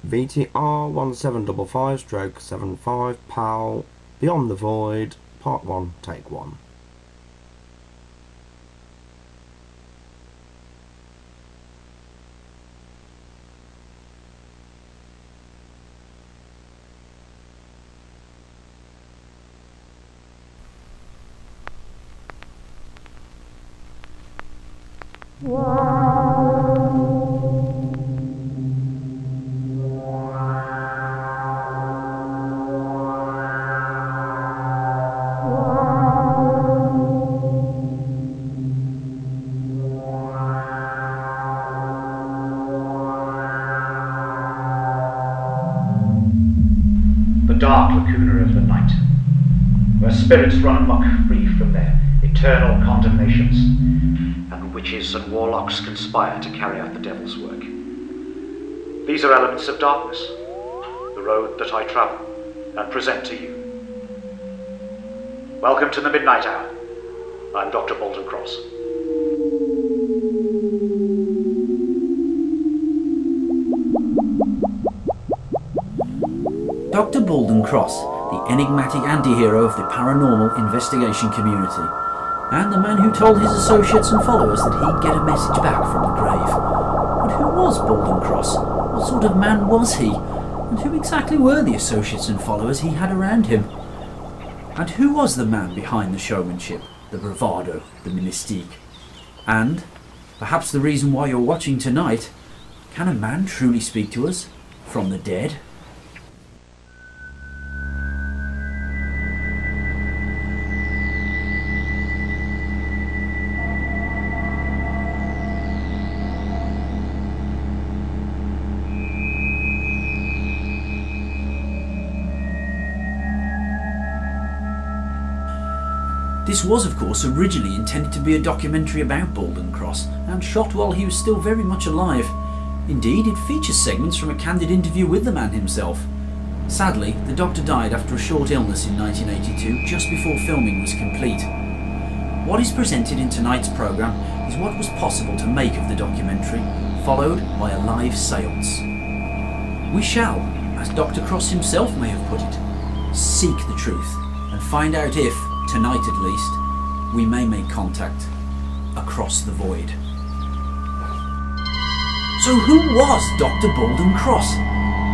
VTR 1755/75 PAL Beyond the Void, Part 1, Take 1. Dark lacuna of the night, where spirits run amok free from their eternal condemnations, and witches and warlocks conspire to carry out the devil's work. These are elements of darkness, the road that I travel and present to you. Welcome to the Midnight Hour. I'm Dr. Balden Cross. Dr. Balden Cross, the enigmatic anti-hero of the paranormal investigation community, and the man who told his associates and followers that he'd get a message back from the grave. But who was Balden Cross? What sort of man was he? And who exactly were the associates and followers he had around him? And who was the man behind the showmanship, the bravado, the mystique? And, perhaps the reason why you're watching tonight, can a man truly speak to us from the dead? This was, of course, originally intended to be a documentary about Balden Cross, and shot while he was still very much alive. Indeed, it features segments from a candid interview with the man himself. Sadly, the doctor died after a short illness in 1982, just before filming was complete. What is presented in tonight's programme is what was possible to make of the documentary, followed by a live séance. We shall, as Dr. Cross himself may have put it, seek the truth and find out if, tonight at least, we may make contact across the void. So who was Dr. Balden Cross?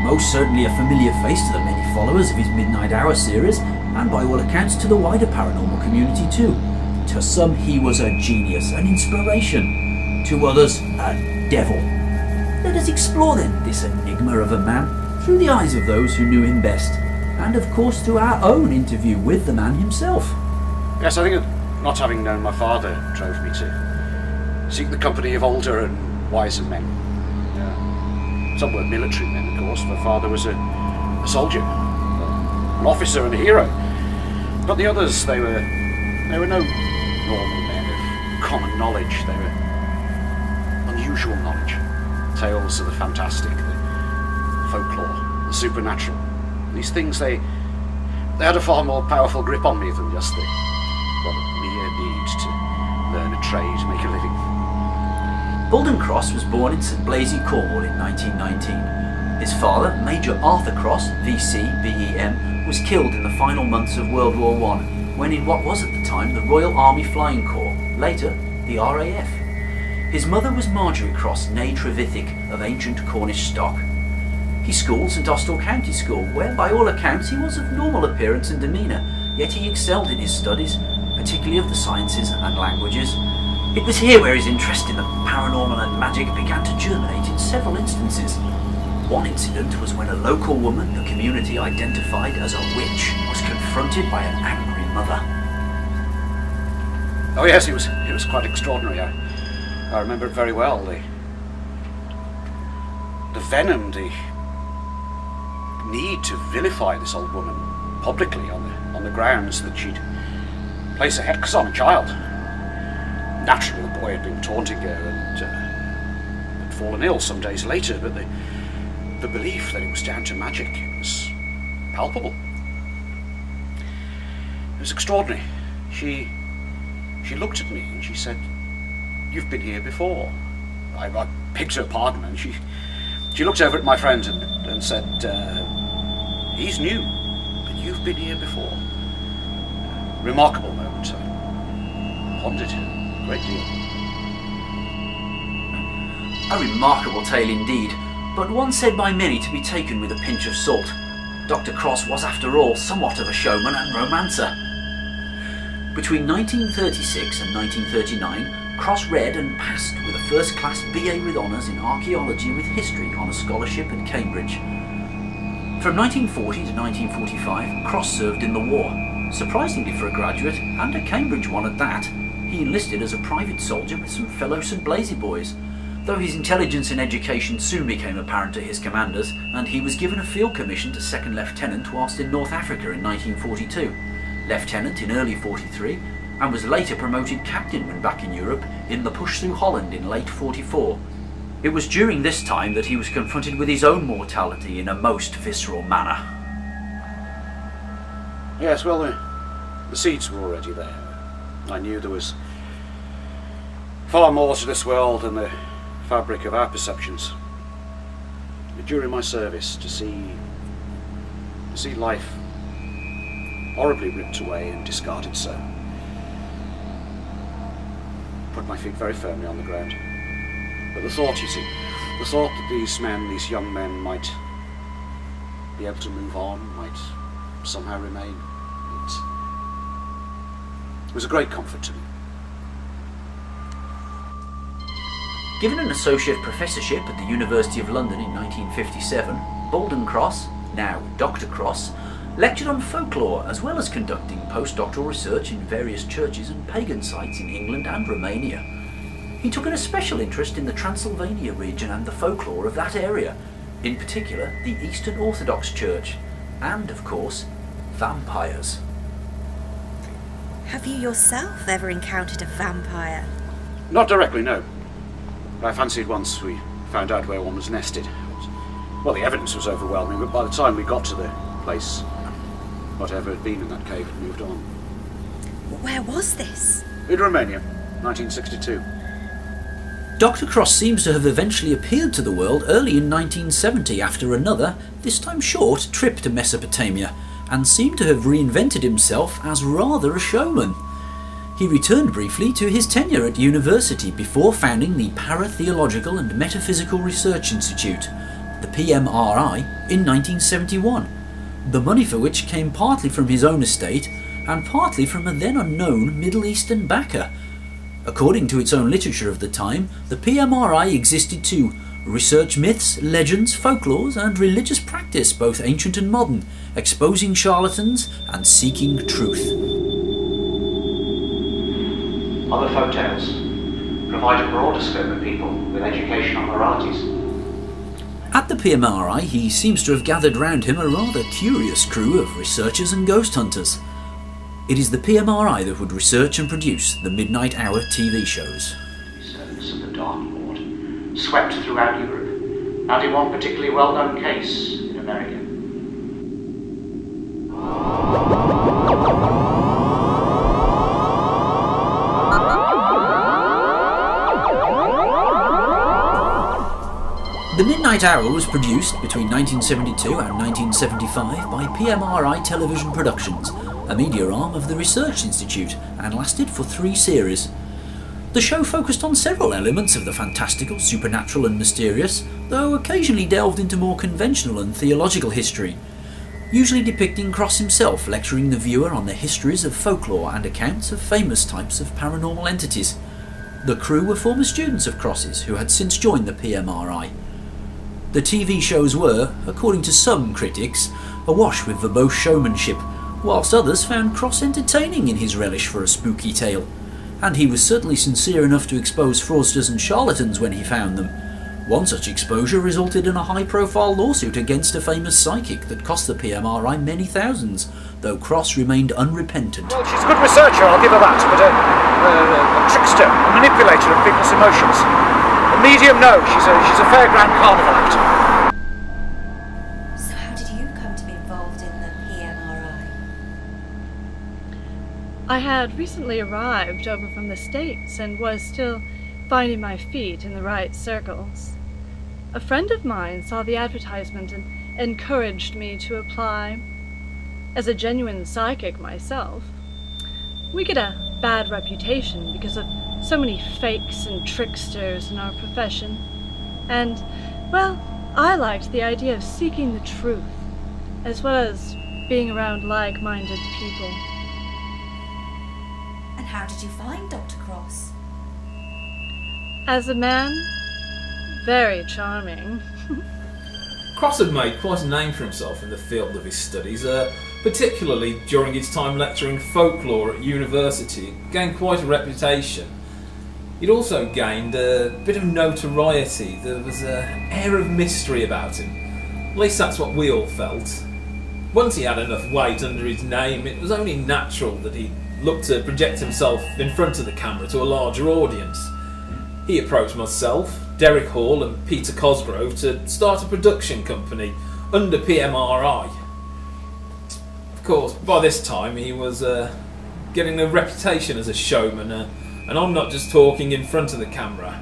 Most certainly a familiar face to the many followers of his Midnight Hour series, and by all accounts to the wider paranormal community too. To some he was a genius, an inspiration. To others, a devil. Let us explore then this enigma of a man through the eyes of those who knew him best, and of course through our own interview with the man himself. Yes, I think that not having known my father drove me to seek the company of older and wiser men. Some were military men, of course. My father was a soldier, an officer and a hero. But the others, they were no normal men of common knowledge. They were unusual knowledge. Tales of the fantastic, the folklore, the supernatural. These things, they had a far more powerful grip on me than just the mere need to learn a trade, make a living. Balden Cross was born in St Blaise, Cornwall in 1919. His father, Major Arthur Cross, VC, BEM, was killed in the final months of World War I, when in what was at the time the Royal Army Flying Corps, later the RAF. His mother was Marjorie Cross, née Trevithick, of ancient Cornish stock. He schooled St Austell County School, where by all accounts he was of normal appearance and demeanour, yet he excelled in his studies, particularly of the sciences and languages. It was here where his interest in the paranormal and magic began to germinate in several instances. One incident was when a local woman the community identified as a witch was confronted by an angry mother. Oh yes, it was quite extraordinary. I remember it very well. The venom, the need to vilify this old woman publicly on the grounds that she'd place a hex on a child. Naturally, the boy had been taunting her and had fallen ill some days later, but the belief that it was down to magic was palpable. It was extraordinary. She looked at me and she said, "You've been here before." I begged her pardon, and she She looked over at my friend and said, he's new, but you've been here before. Remarkable moment. I pondered a great deal. A remarkable tale indeed, but one said by many to be taken with a pinch of salt. Dr. Cross was, after all, somewhat of a showman and romancer. Between 1936 and 1939, Cross read and passed with a first-class BA with honours in archaeology with history on a scholarship at Cambridge. From 1940 to 1945, Cross served in the war. Surprisingly for a graduate, and a Cambridge one at that, he enlisted as a private soldier with some fellow St Blasey boys, though his intelligence and education soon became apparent to his commanders, and he was given a field commission to second lieutenant whilst in North Africa in 1942, lieutenant in early 43, and was later promoted captain when back in Europe in the push through Holland in late 44. It was during this time that he was confronted with his own mortality in a most visceral manner. Yes, well, the seeds were already there. I knew there was far more to this world than the fabric of our perceptions. During my service, to see life horribly ripped away and discarded so, put my feet very firmly on the ground. But the thought, you see, the thought that these young men might be able to move on, might somehow remain, it was a great comfort to me. Given an associate professorship at the University of London in 1957, Balden Cross, now Dr. Cross, lectured on folklore as well as conducting postdoctoral research in various churches and pagan sites in England and Romania. He took an especial interest in the Transylvania region and the folklore of that area, in particular the Eastern Orthodox Church, and, of course, vampires. Have you yourself ever encountered a vampire? Not directly, no. I fancied once we found out where one was nested. Well, the evidence was overwhelming, but by the time we got to the place, whatever had been in that cave had moved on. Where was this? In Romania, 1962. Dr. Cross seems to have eventually appeared to the world early in 1970 after another, this time short, trip to Mesopotamia, and seemed to have reinvented himself as rather a showman. He returned briefly to his tenure at university before founding the Paratheological and Metaphysical Research Institute, the PMRI, in 1971, the money for which came partly from his own estate and partly from a then unknown Middle Eastern backer. According to its own literature of the time, the PMRI existed to research myths, legends, folklores and religious practice, both ancient and modern, exposing charlatans and seeking truth. Other folktales provide a broader scope of people with educational moralities. At the PMRI, he seems to have gathered round him a rather curious crew of researchers and ghost hunters. It is the PMRI that would research and produce the Midnight Hour TV shows. Servants of the Dark Lord swept throughout Europe, and in one particularly well-known case in America. The Midnight Hour was produced between 1972 and 1975 by PMRI Television Productions, a media arm of the Research Institute, and lasted for 3 series. The show focused on several elements of the fantastical, supernatural and mysterious, though occasionally delved into more conventional and theological history, usually depicting Cross himself lecturing the viewer on the histories of folklore and accounts of famous types of paranormal entities. The crew were former students of Cross's who had since joined the PMRI. The TV shows were, according to some critics, awash with verbose showmanship, whilst others found Cross entertaining in his relish for a spooky tale, and he was certainly sincere enough to expose fraudsters and charlatans when he found them. One such exposure resulted in a high-profile lawsuit against a famous psychic that cost the PMRI many thousands, though Cross remained unrepentant. Well, she's a good researcher, I'll give her that, but a trickster, a manipulator of people's emotions. A medium, no, she's a fairground carnival act. So how did you come to be involved in the PMRI? I had recently arrived over from the States and was still finding my feet in the right circles. a friend of mine saw the advertisement and encouraged me to apply. As a genuine psychic myself, we get a bad reputation because of so many fakes and tricksters in our profession. And, well, I liked the idea of seeking the truth, as well as being around like-minded people. And how did you find Dr. Cross? As a man, very charming. Cross had made quite a name for himself in the field of his studies, particularly during his time lecturing folklore at university. He gained quite a reputation. He'd also gained a bit of notoriety. There was an air of mystery about him. At least that's what we all felt. Once he had enough weight under his name, it was only natural that he looked to project himself in front of the camera to a larger audience. He approached myself, Derek Hall and Peter Cosgrove to start a production company under PMRI. Of course, by this time he was getting a reputation as a showman, and I'm not just talking in front of the camera.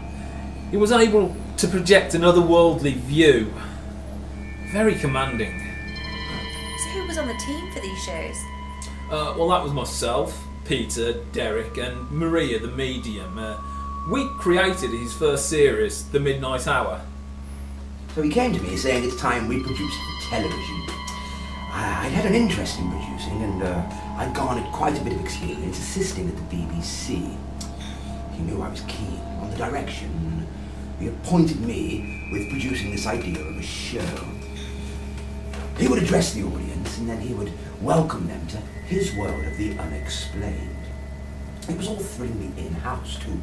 He was able to project an otherworldly view. Very commanding. So who was on the team for these shows? Well, that was myself, Peter, Derek and Maria the medium. We created his first series, The Midnight Hour. So he came to me saying it's time we produced for television. I'd had an interest in producing and I'd garnered quite a bit of experience assisting at the BBC. He knew I was keen on the direction. He appointed me with producing this idea of a show. He would address the audience and then he would welcome them to his world of the unexplained. It was all thrillingly in-house too.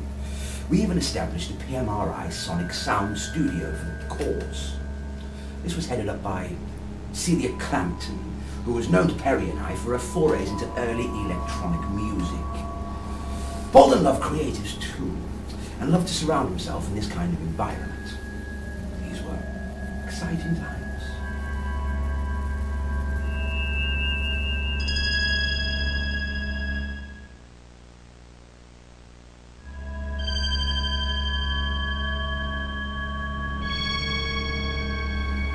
We even established a PMRI sonic sound studio for the course. This was headed up by Celia Clampton, who was known to Perry and I for her forays into early electronic music. Balden loved creatives too, and loved to surround himself in this kind of environment. These were exciting times.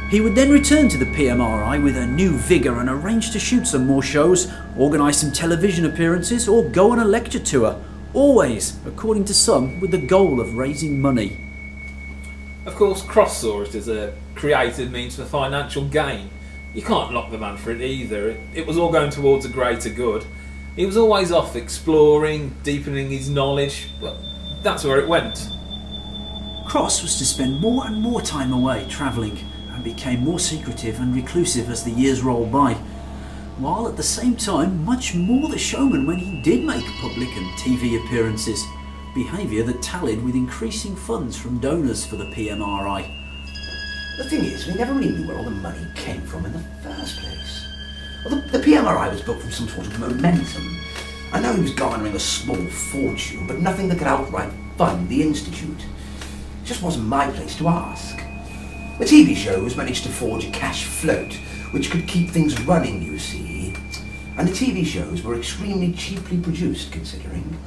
He would then return to the PMRI with a new vigour and arrange to shoot some more shows, organise some television appearances or go on a lecture tour, always, according to some, with the goal of raising money. Of course, Cross saw it as a creative means for financial gain. You can't knock the man for it either. It was all going towards a greater good. He was always off exploring, deepening his knowledge. Well, that's where it went. Cross was to spend more and more time away travelling, and became more secretive and reclusive as the years rolled by, while at the same time much more the showman when he did make public and TV appearances, behaviour that tallied with increasing funds from donors for the PMRI. The thing is, we never really knew where all the money came from in the first place. Well, the PMRI was built from some sort of momentum. I know he was garnering a small fortune, but nothing that could outright fund the Institute. It just wasn't my place to ask. The TV shows managed to forge a cash float, which could keep things running, you see. And the TV shows were extremely cheaply produced, considering.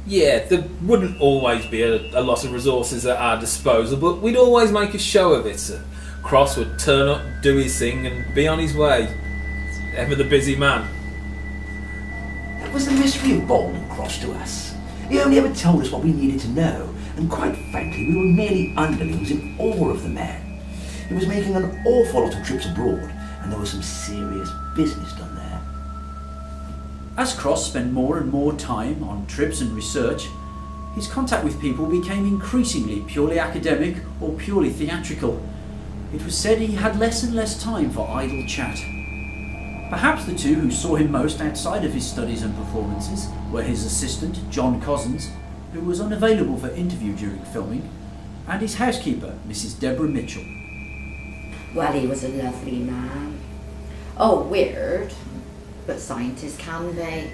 Yeah, there wouldn't always be a lot of resources at our disposal, but we'd always make a show of it. Cross would turn up, do his thing, and be on his way. Ever the busy man. That was the mystery of Balden Cross to us. He only ever told us what we needed to know, and quite frankly, we were merely underlings in awe of the man. He was making an awful lot of trips abroad, and there was some serious business done there. As Cross spent more and more time on trips and research, his contact with people became increasingly purely academic or purely theatrical. It was said he had less and less time for idle chat. Perhaps the two who saw him most outside of his studies and performances were his assistant, John Cozzens, who was unavailable for interview during filming, and his housekeeper, Mrs. Deborah Mitchell. Well, he was a lovely man. Oh, weird, but scientists can be.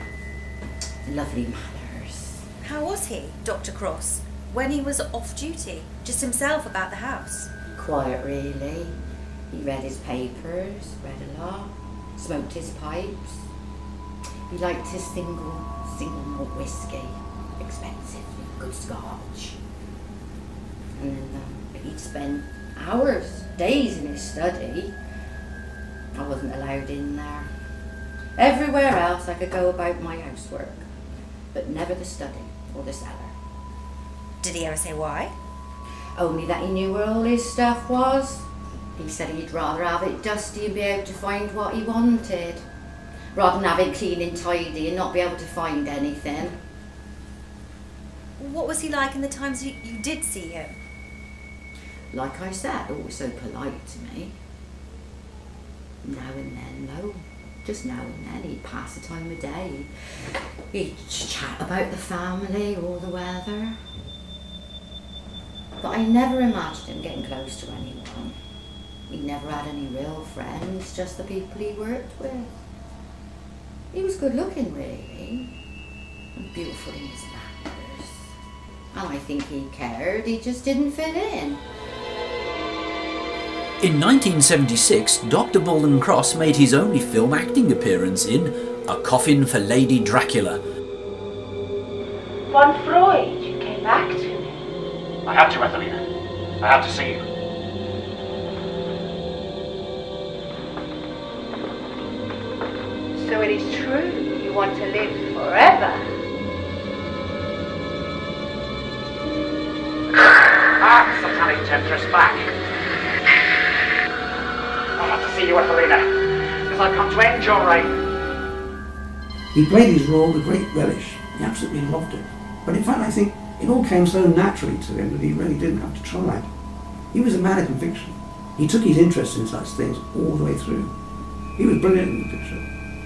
Lovely manners. How was he, Dr. Cross, when he was off duty? Just himself about the house? Quiet, really. He read his papers, read a lot, smoked his pipes. He liked his single malt whiskey, expensive, good scotch. in them. He'd spend hours, days in his study. I wasn't allowed in there. Everywhere else I could go about my housework, but never the study or the cellar. Did he ever say why? Only that he knew where all his stuff was. He said he'd rather have it dusty and be able to find what he wanted, rather than have it clean and tidy and not be able to find anything. What was he like in the times you did see him? Like I said, always so polite to me. Now and then, though. Just now and then, he'd pass the time of day. He'd chat about the family or the weather. But I never imagined him getting close to anyone. He never had any real friends, just the people he worked with. He was good looking, really, and beautiful in his manners. And I think he cared, he just didn't fit in. In 1976, Dr. Balden Cross made his only film acting appearance in A Coffin for Lady Dracula. Von Freud, you came back to me. I had to, Ethelina. I had to see you. So it is true, you want to live forever. Satanic temptress back. I have to see you, Ethelina, because I've come to end your reign. He played his role with great relish. He absolutely loved it. But in fact, I think it all came so naturally to him that he really didn't have to try. He was a man of conviction. He took his interest in such things all the way through. He was brilliant in the picture.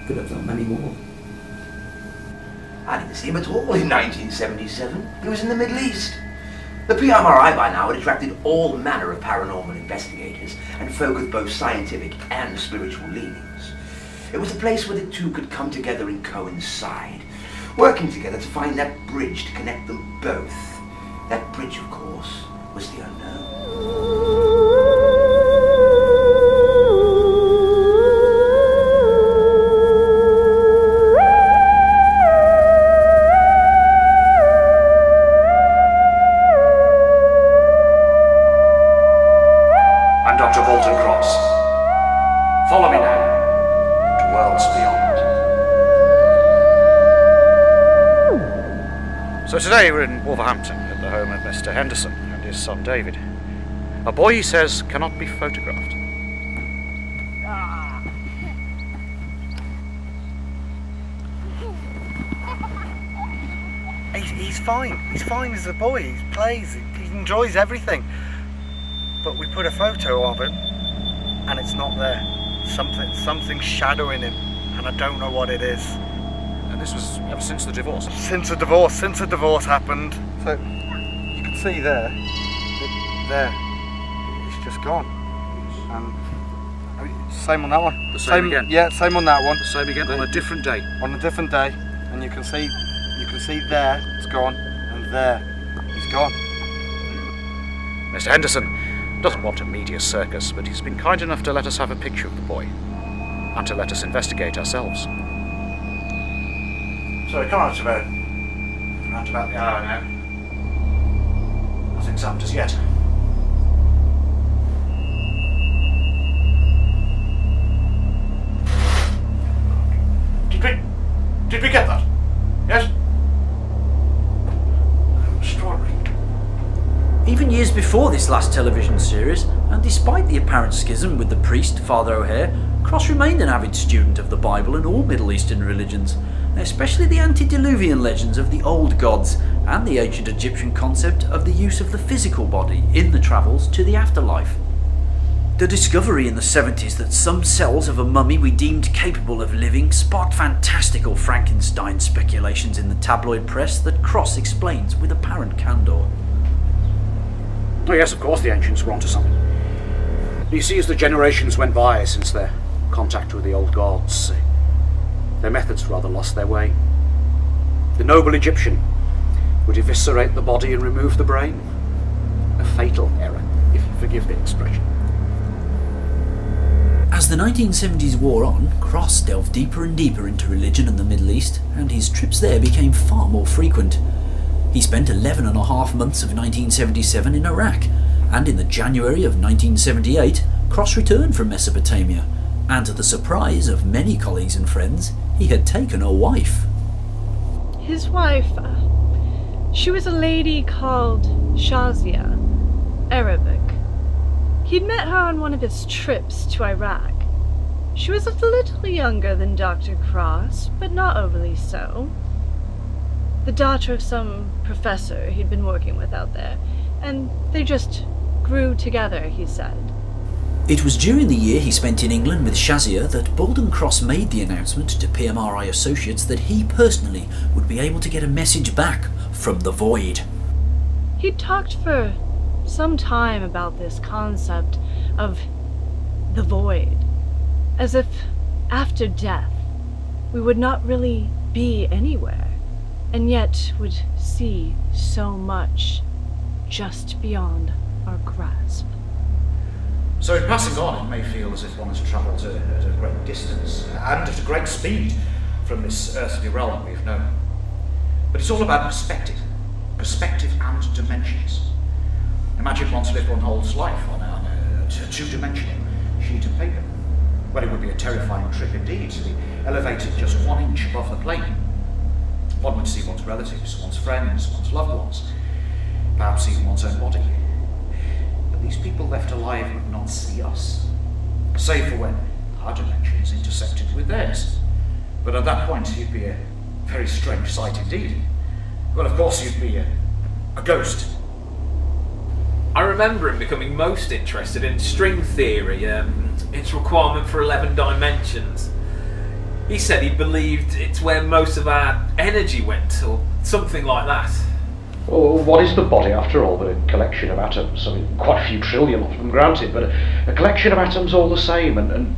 Could have done many more. I didn't see him at all in 1977. He was in the Middle East. The PMRI by now had attracted all manner of paranormal investigators and folk with both scientific and spiritual leanings. It was a place where the two could come together and coincide, working together to find that bridge to connect them both. That bridge, of course, was the unknown. I'm Dr. Balden Cross. Follow me now to worlds beyond. So today we're in Wolverhampton at the home of Mr. Henderson and his son David. A boy, he says, cannot be photographed. He's fine. He's fine as a boy. He plays. He enjoys everything. But we put a photo of him, and it's not there. Something's shadowing him, and I don't know what it is. And this was ever since the divorce? Since the divorce happened. So you can see there. It's just gone. And same on that one. The same again? Yeah, same on that one. The same again on a different day? On a different day, and you can see there, it's gone, and there, he's gone. Mr. Henderson doesn't want a media circus, but he's been kind enough to let us have a picture of the boy, and to let us investigate ourselves. So come on, it's about the hour now. Nothing's happened as yet. Did we get that? Yes? Extraordinary. Even years before this last television series, and despite the apparent schism with the priest, Father O'Hare, Cross remained an avid student of the Bible and all Middle Eastern religions, especially the antediluvian legends of the old gods and the ancient Egyptian concept of the use of the physical body in the travels to the afterlife. The discovery in the 70s that some cells of a mummy we deemed capable of living sparked fantastical Frankenstein speculations in the tabloid press that Cross explains with apparent candour. Oh yes, of course the ancients were onto something. You see, as the generations went by since their contact with the old gods, their methods rather lost their way. The noble Egyptian would eviscerate the body and remove the brain. A fatal error, if you forgive the expression. As the 1970s wore on, Cross delved deeper and deeper into religion and the Middle East, and his trips there became far more frequent. He spent 11.5 months of 1977 in Iraq, and in the January of 1978, Cross returned from Mesopotamia, and to the surprise of many colleagues and friends, he had taken a wife. His wife, she was a lady called Shazia, Arabic. He'd met her on one of his trips to Iraq. She was a little younger than Dr. Cross, but not overly so. The daughter of some professor he'd been working with out there, and they just grew together, he said. It was during the year he spent in England with Shazia that Balden Cross made the announcement to PMRI Associates that he personally would be able to get a message back from the void. He'd talked for some time about this concept of the void, as if after death we would not really be anywhere, and yet would see so much just beyond our grasp. So in passing on, it may feel as if one has travelled at a great distance and at a great speed from this earthly realm we've known. But it's all about perspective and dimensions. Imagine one's lived one whole life on a two-dimensional sheet of paper. Well, it would be a terrifying trip indeed to be elevated just 1 inch above the plane. One would see one's relatives, one's friends, one's loved ones, perhaps even one's own body. But these people left alive would not see us, save for when our dimensions intersected with theirs. But at that point, you'd be a very strange sight indeed. Well, of course, you'd be a ghost. I remember him becoming most interested in string theory, its requirement for 11 dimensions. He said he believed it's where most of our energy went, or something like that. Well, what is the body after all but a collection of atoms? I mean, quite a few trillion of them, granted, but a collection of atoms all the same. And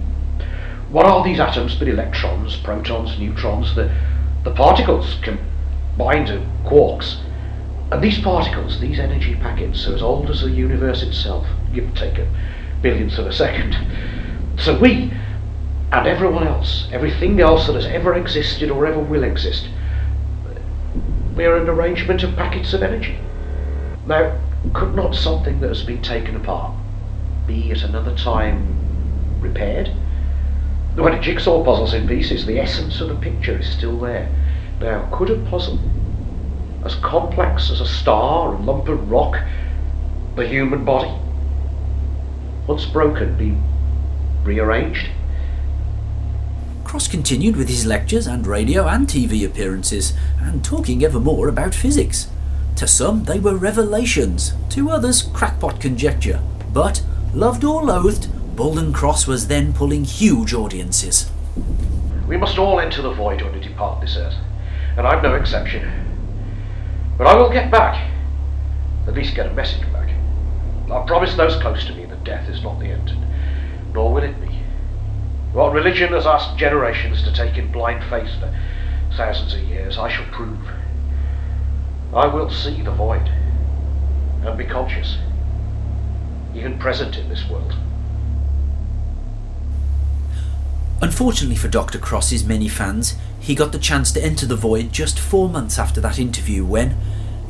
what are these atoms but electrons, protons, neutrons, the particles combined to quarks? And these particles, these energy packets, are as old as the universe itself, give or take a billionth of a second. So we, and everyone else, everything else that has ever existed or ever will exist, we are an arrangement of packets of energy. Now, could not something that has been taken apart be at another time repaired? When a jigsaw puzzle's in pieces, the essence of the picture is still there. Now, could a puzzle as complex as a star, a lump of rock, the human body, once broken, be rearranged? Cross continued with his lectures and radio and TV appearances, and talking ever more about physics. To some they were revelations, to others crackpot conjecture, but, loved or loathed, Balden Cross was then pulling huge audiences. We must all enter the void when we depart this earth, and I'm no exception. But I will get back, at least get a message back. I promise those close to me that death is not the end, nor will it be. What religion has asked generations to take in blind faith for thousands of years, I shall prove. I will see the void, and be conscious, even present in this world. Unfortunately for Dr. Cross's many fans, he got the chance to enter the void just 4 months after that interview when,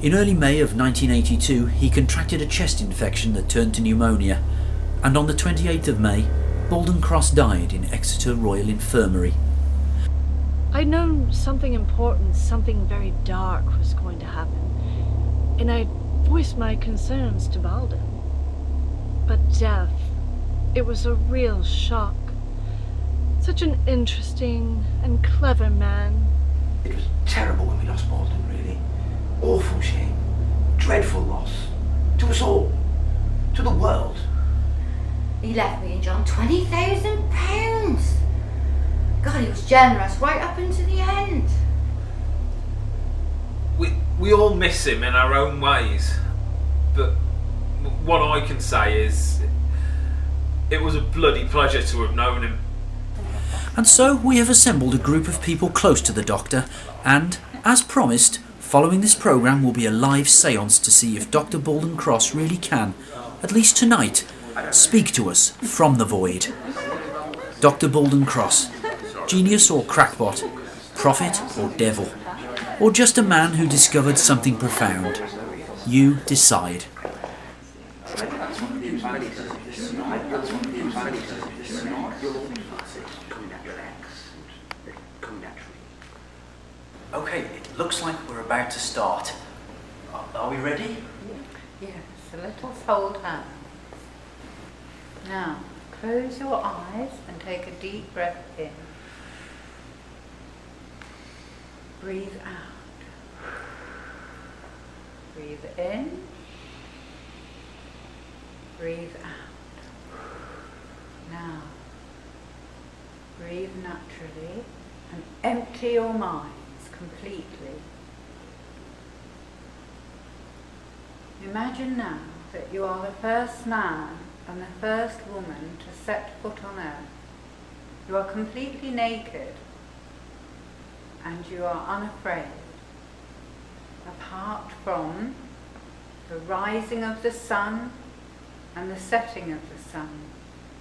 in early May of 1982, he contracted a chest infection that turned to pneumonia, and on the 28th of May, Balden Cross died in Exeter Royal Infirmary. I'd known something important, something very dark was going to happen, and I voiced my concerns to Balden. But death, it was a real shock. Such an interesting and clever man. It was terrible when we lost Balden, really. Awful shame. Dreadful loss. To us all. To the world. He left me and John £20,000. God, he was generous right up into the end. We all miss him in our own ways, but what I can say is it was a bloody pleasure to have known him. And so we have assembled a group of people close to the Doctor, and, as promised, following this programme will be a live séance to see if Dr. Balden Cross really can, at least tonight, speak to us from the void. Dr. Balden Cross, genius or crackpot, prophet or devil, or just a man who discovered something profound? You decide. Okay, it looks like we're about to start. Are we ready? Yes, let us hold hands. Now, close your eyes and take a deep breath in. Breathe out. Breathe in. Breathe out. Now, breathe naturally and empty your minds completely. Imagine now that you are the first man and the first woman to set foot on earth. You are completely naked and you are unafraid, apart from the rising of the sun and the setting of the sun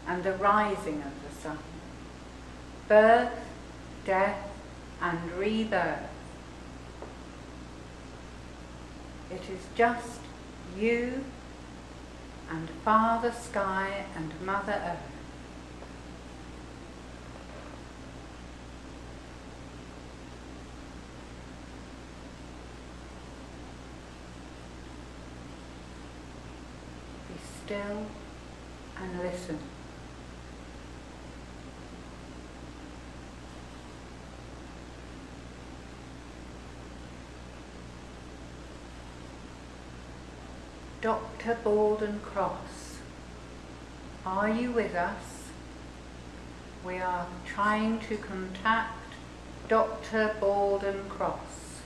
and the rising of the sun, birth, death and rebirth. It is just you and Father Sky and Mother Earth. Be still and listen. Dr. Balden Cross, are you with us? We are trying to contact Dr. Balden Cross.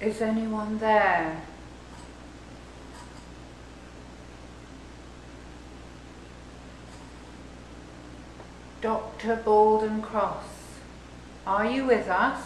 Is anyone there? Dr. Balden Cross, are you with us?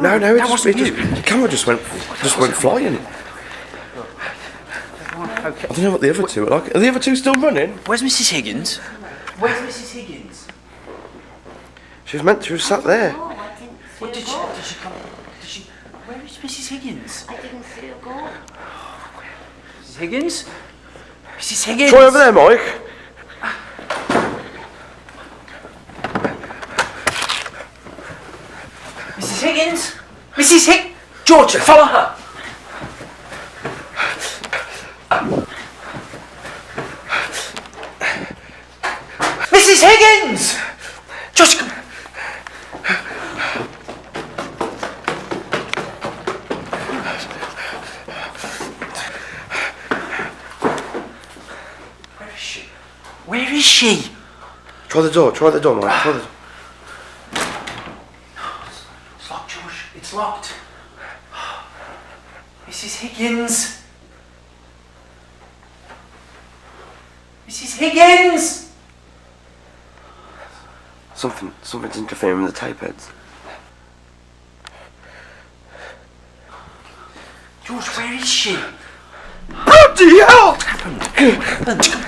No, the camera just went flying. I don't know what the other two are like. Are the other two still running? Where's Mrs. Higgins? Where's Mrs. Higgins? She was sat there. What did she come? Where is Mrs. Higgins? I didn't see her go. Mrs. Higgins? Mrs. Higgins? Try over there, Mike. Mrs. Higgins? Mrs. Higgins? George, follow her! Mrs. Higgins! George, come. Where is she? Where is she? Try the door, Mike. Try the door. It's locked, George. It's locked. Mrs. Higgins. Mrs. Higgins! Something's interfering with the tape heads. George, where is she? Bloody hell! What's happened?